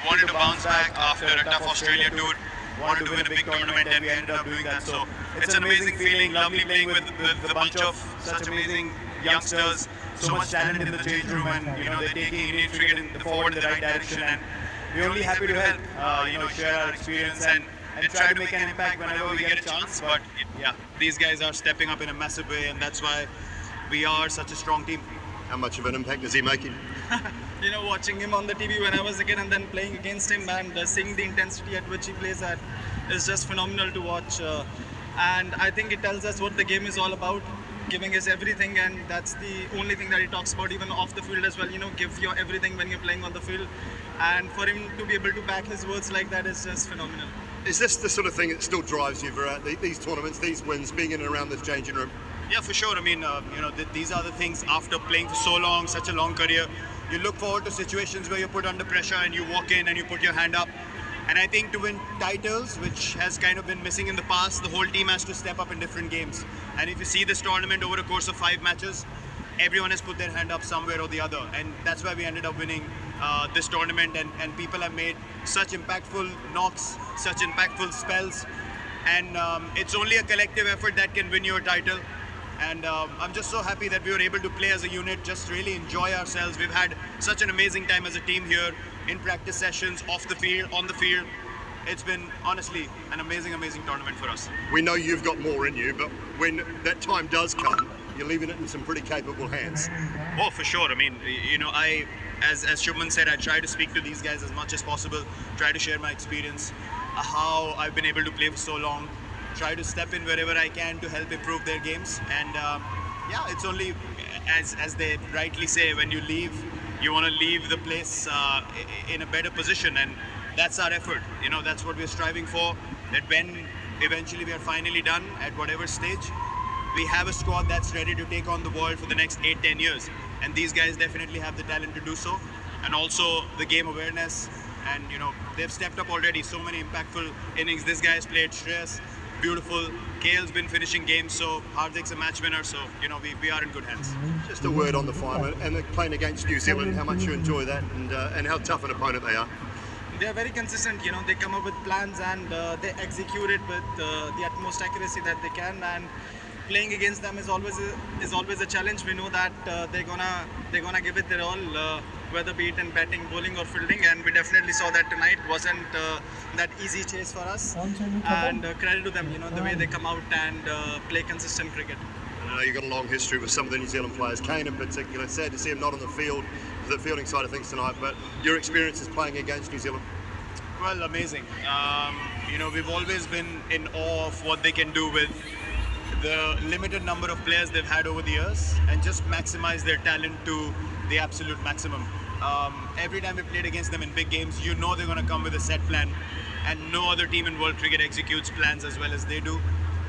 wanted to bounce back after a tough Australia tour, wanted to win a big tournament, and we ended up doing that. So it's an amazing feeling, lovely playing with a bunch of such amazing youngsters, so much talent in the change room, and they're taking Indian cricket in the forward in the right direction, and we're only happy to help, share our experience and try to make an impact whenever we get a chance. But yeah, these guys are stepping up in a massive way, and that's why we are such a strong team. How much of an impact is he making? Watching him on the TV when I was a kid and then playing against him and seeing the intensity at which he plays at is just phenomenal to watch. And I think it tells us what the game is all about, giving us everything, and that's the only thing that he talks about, even off the field as well. Give your everything when you're playing on the field. And for him to be able to back his words like that is just phenomenal. Is this the sort of thing that still drives you throughout these tournaments, these wins, being in and around this changing room? Yeah, for sure. I mean, these are the things after playing for so long, such a long career. You look forward to situations where you're put under pressure and you walk in and you put your hand up. And I think to win titles, which has kind of been missing in the past, the whole team has to step up in different games. And if you see this tournament over a course of 5 matches, everyone has put their hand up somewhere or the other. And that's why we ended up winning this tournament. And people have made such impactful knocks, such impactful spells. And it's only a collective effort that can win you a title. And I'm just so happy that we were able to play as a unit, just really enjoy ourselves. We've had such an amazing time as a team here, in practice sessions, off the field, on the field. It's been, honestly, an amazing, amazing tournament for us. We know you've got more in you, but when that time does come, you're leaving it in some pretty capable hands. Oh, for sure. I mean, as Shubman said, I try to speak to these guys as much as possible, try to share my experience, how I've been able to play for so long, try to step in wherever I can to help improve their games. And it's only, as they rightly say, when you leave, you want to leave the place in a better position, and that's our effort. That's what we're striving for, that when eventually we are finally done at whatever stage, we have a squad that's ready to take on the world for the next 8-10 years. And these guys definitely have the talent to do so, and also the game awareness. And they've stepped up already, so many impactful innings this guy has played. Shreyas, beautiful. KL's been finishing games, so Hardik's a match winner, so we are in good hands. Just a word on the final and playing against New Zealand, how much you enjoy that, and how tough an opponent they are. They are very consistent. They come up with plans and they execute it with the utmost accuracy that they can. And playing against them is always a challenge. We know that they're gonna give it their all, whether be it in batting, bowling, or fielding. And we definitely saw that tonight. Wasn't that easy chase for us. And credit to them, the way they come out and play consistent cricket. I know you've got a long history with some of the New Zealand players, Kane in particular. Sad to see him not on the field, the fielding side of things tonight, but your experiences playing against New Zealand? Well, amazing. We've always been in awe of what they can do with the limited number of players they've had over the years, and just maximize their talent to the absolute maximum. Every time we played against them in big games, they're going to come with a set plan, and no other team in world cricket executes plans as well as they do.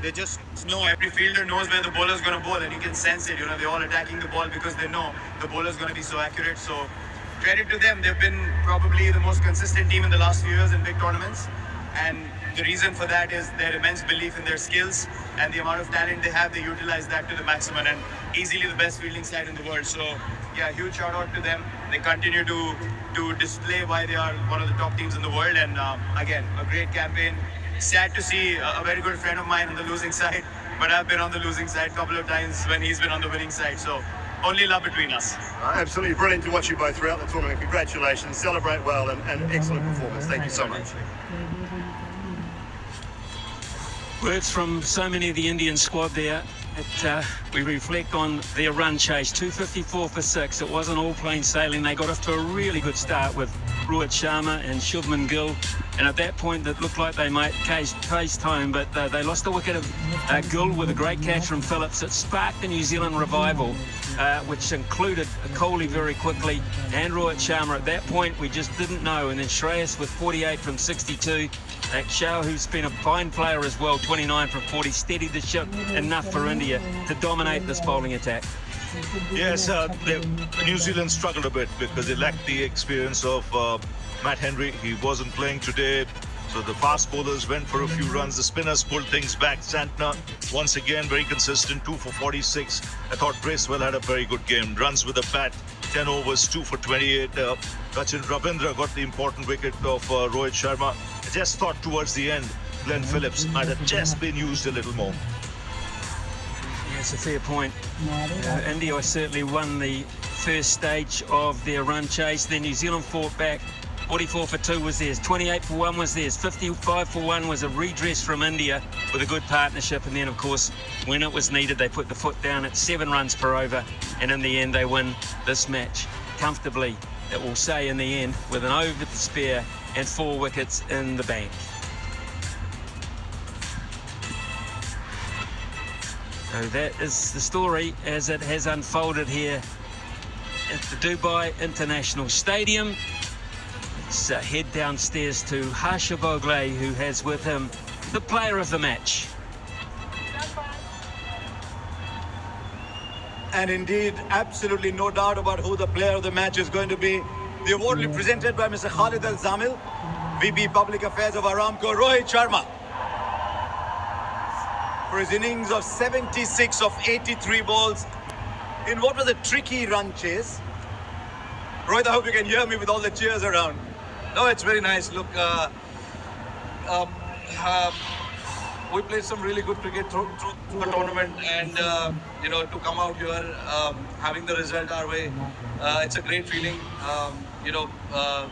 They just know, every fielder knows where the bowler's going to bowl, and you can sense it. They're all attacking the ball because they know the bowler's going to be so accurate. So credit to them. They've been probably the most consistent team in the last few years in big tournaments, and the reason for that is their immense belief in their skills and the amount of talent they have. They utilize that to the maximum, and easily the best fielding side in the world. So yeah, huge shout out to them. They continue to display why they are one of the top teams in the world, and again, a great campaign. Sad to see a very good friend of mine on the losing side, but I've been on the losing side a couple of times when he's been on the winning side. So only love between us. Absolutely brilliant to watch you both throughout the tournament. Congratulations, celebrate well, and excellent performance. Thank you so much. Words from so many of the Indian squad there. We reflect on their run chase, 254 for 6. It wasn't all plain sailing. They got off to a really good start with Rohit Sharma and Shubman Gill, and at that point it looked like they might case home, but they lost the wicket of Gill with a great catch from Phillips. It sparked the New Zealand revival, which included Kohli very quickly and Rohit Sharma. At that point we just didn't know, and then Shreyas with 48 from 62. Shah, who's been a fine player as well, 29 from 40, steadied the ship enough for India to dominate this bowling attack. Yes, New Zealand struggled a bit because they lacked the experience of Matt Henry. He wasn't playing today, so the fast bowlers went for a few runs. The spinners pulled things back. Santner, once again, very consistent, 2 for 46. I thought Bracewell had a very good game. Runs with the bat, 10 overs, 2 for 28. Sachin Ravindra got the important wicket of Rohit Sharma. I just thought towards the end, Glenn Phillips might have just been used a little more. Yeah, it's a fair point. India certainly won the first stage of their run chase. Then New Zealand fought back. 44 for 2 was theirs, 28 for 1 was theirs, 55 for 1 was a redress from India with a good partnership, and then of course when it was needed they put the foot down at 7 runs per over, and in the end they win this match comfortably, it will say in the end, with an over to spare and 4 wickets in the bank. So that is the story as it has unfolded here at the Dubai International Stadium. Let's head downstairs to Harsha Bhogle, who has with him the player of the match. And indeed, absolutely no doubt about who the player of the match is going to be. The award will be presented by Mr. Khalid Al Zamil, VP Public Affairs of Aramco, Rohit Sharma, for his innings of 76 of 83 balls in what was a tricky run chase. Rohit, I hope you can hear me with all the cheers around. No, it's very nice. Look, we played some really good cricket through the tournament, and to come out here having the result our way, it's a great feeling.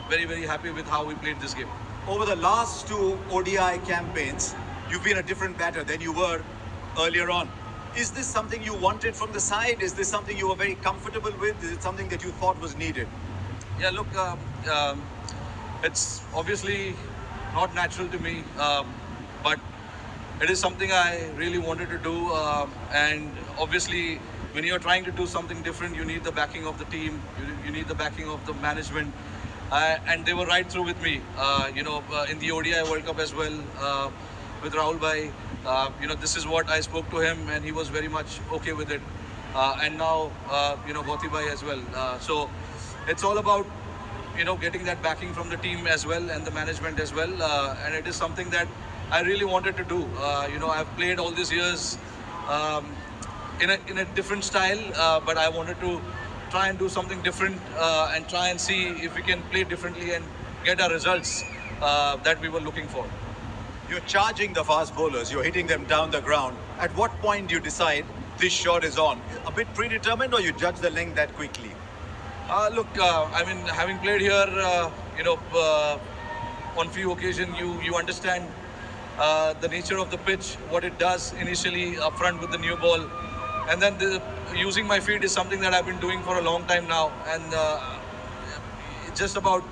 Very, very happy with how we played this game. Over the last 2 ODI campaigns, you've been a different batter than you were earlier on. Is this something you wanted from the side? Is this something you were very comfortable with? Is it something that you thought was needed? Yeah, look, it's obviously not natural to me, but it is something I really wanted to do. And obviously, when you're trying to do something different, you need the backing of the team, you need the backing of the management. And they were right through with me, in the ODI World Cup as well, with Rahul Bhai. This is what I spoke to him, and he was very much okay with it. And now, Bhoti Bhai as well. So it's all about, getting that backing from the team as well and the management as well. And it is something that I really wanted to do. I've played all these years in a different style, but I wanted to try and do something different and try and see if we can play differently and get our results that we were looking for. You're charging the fast bowlers, you're hitting them down the ground. At what point do you decide this shot is on? A bit predetermined, or you judge the length that quickly? Having played here, on few occasions, you understand the nature of the pitch, what it does initially up front with the new ball. And then using my feet is something that I've been doing for a long time now. And it's just about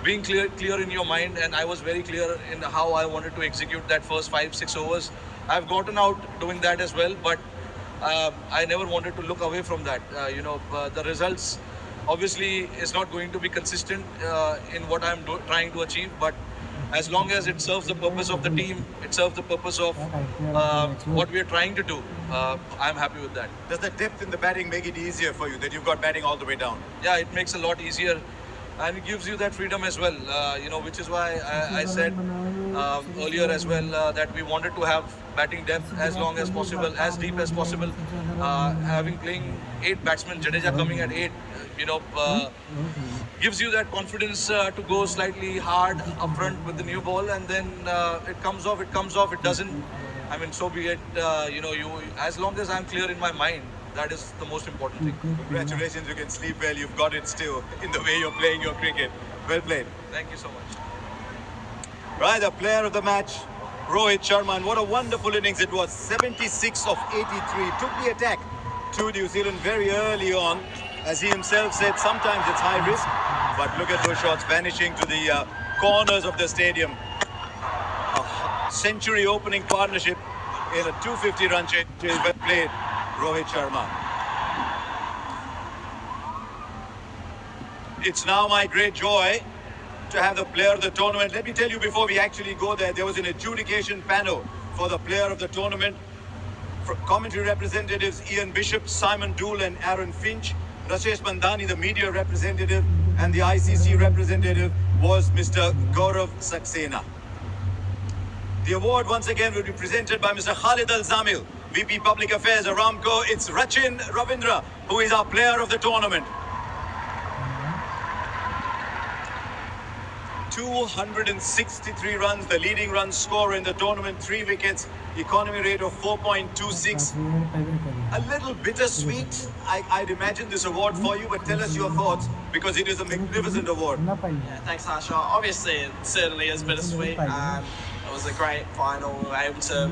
being clear in your mind. And I was very clear in how I wanted to execute that first 5-6 overs. I've gotten out doing that as well, but I never wanted to look away from that. The results obviously is not going to be consistent in what I'm trying to achieve, but as long as it serves the purpose of the team, it serves the purpose of what we are trying to do, I'm happy with that. Does the depth in the batting make it easier for you, that you've got batting all the way down? Yeah, it makes a lot easier, and it gives you that freedom as well, which is why I said earlier as well that we wanted to have batting depth as long as possible, as deep as possible. Having playing 8 batsmen, Jadeja coming at 8, gives you that confidence to go slightly hard up front with the new ball, and then it comes off, it doesn't. So be it. As long as I'm clear in my mind, that is the most important thing. Congratulations, you can sleep well, you've got it still in the way you're playing your cricket. Well played. Thank you so much. Right, the player of the match, Rohit Sharma, and what a wonderful innings it was. 76 of 83, took the attack to New Zealand very early on. As he himself said, sometimes it's high risk, but look at those shots vanishing to the corners of the stadium. A century opening partnership in a 250-run chase. Well played, Rohit Sharma. It's now my great joy to have the player of the tournament. Let me tell you, before we actually go there was an adjudication panel for the player of the tournament. Commentary representatives Ian Bishop, Simon Dool and Aaron Finch. Rashesh Bandhani, the media representative, and the ICC representative was Mr. Gaurav Saxena. The award once again will be presented by Mr. Khalid Al Zamil, VP Public Affairs, Aramco. It's Sachin Ravindra who is our player of the tournament. 263 runs, the leading run scorer in the tournament, 3 wickets, economy rate of 4.26. A little bittersweet, I'd imagine, this award for you, but tell us your thoughts because it is a magnificent award. Yeah, thanks, Harsha. Obviously, it certainly is bittersweet. It was a great final. We were able to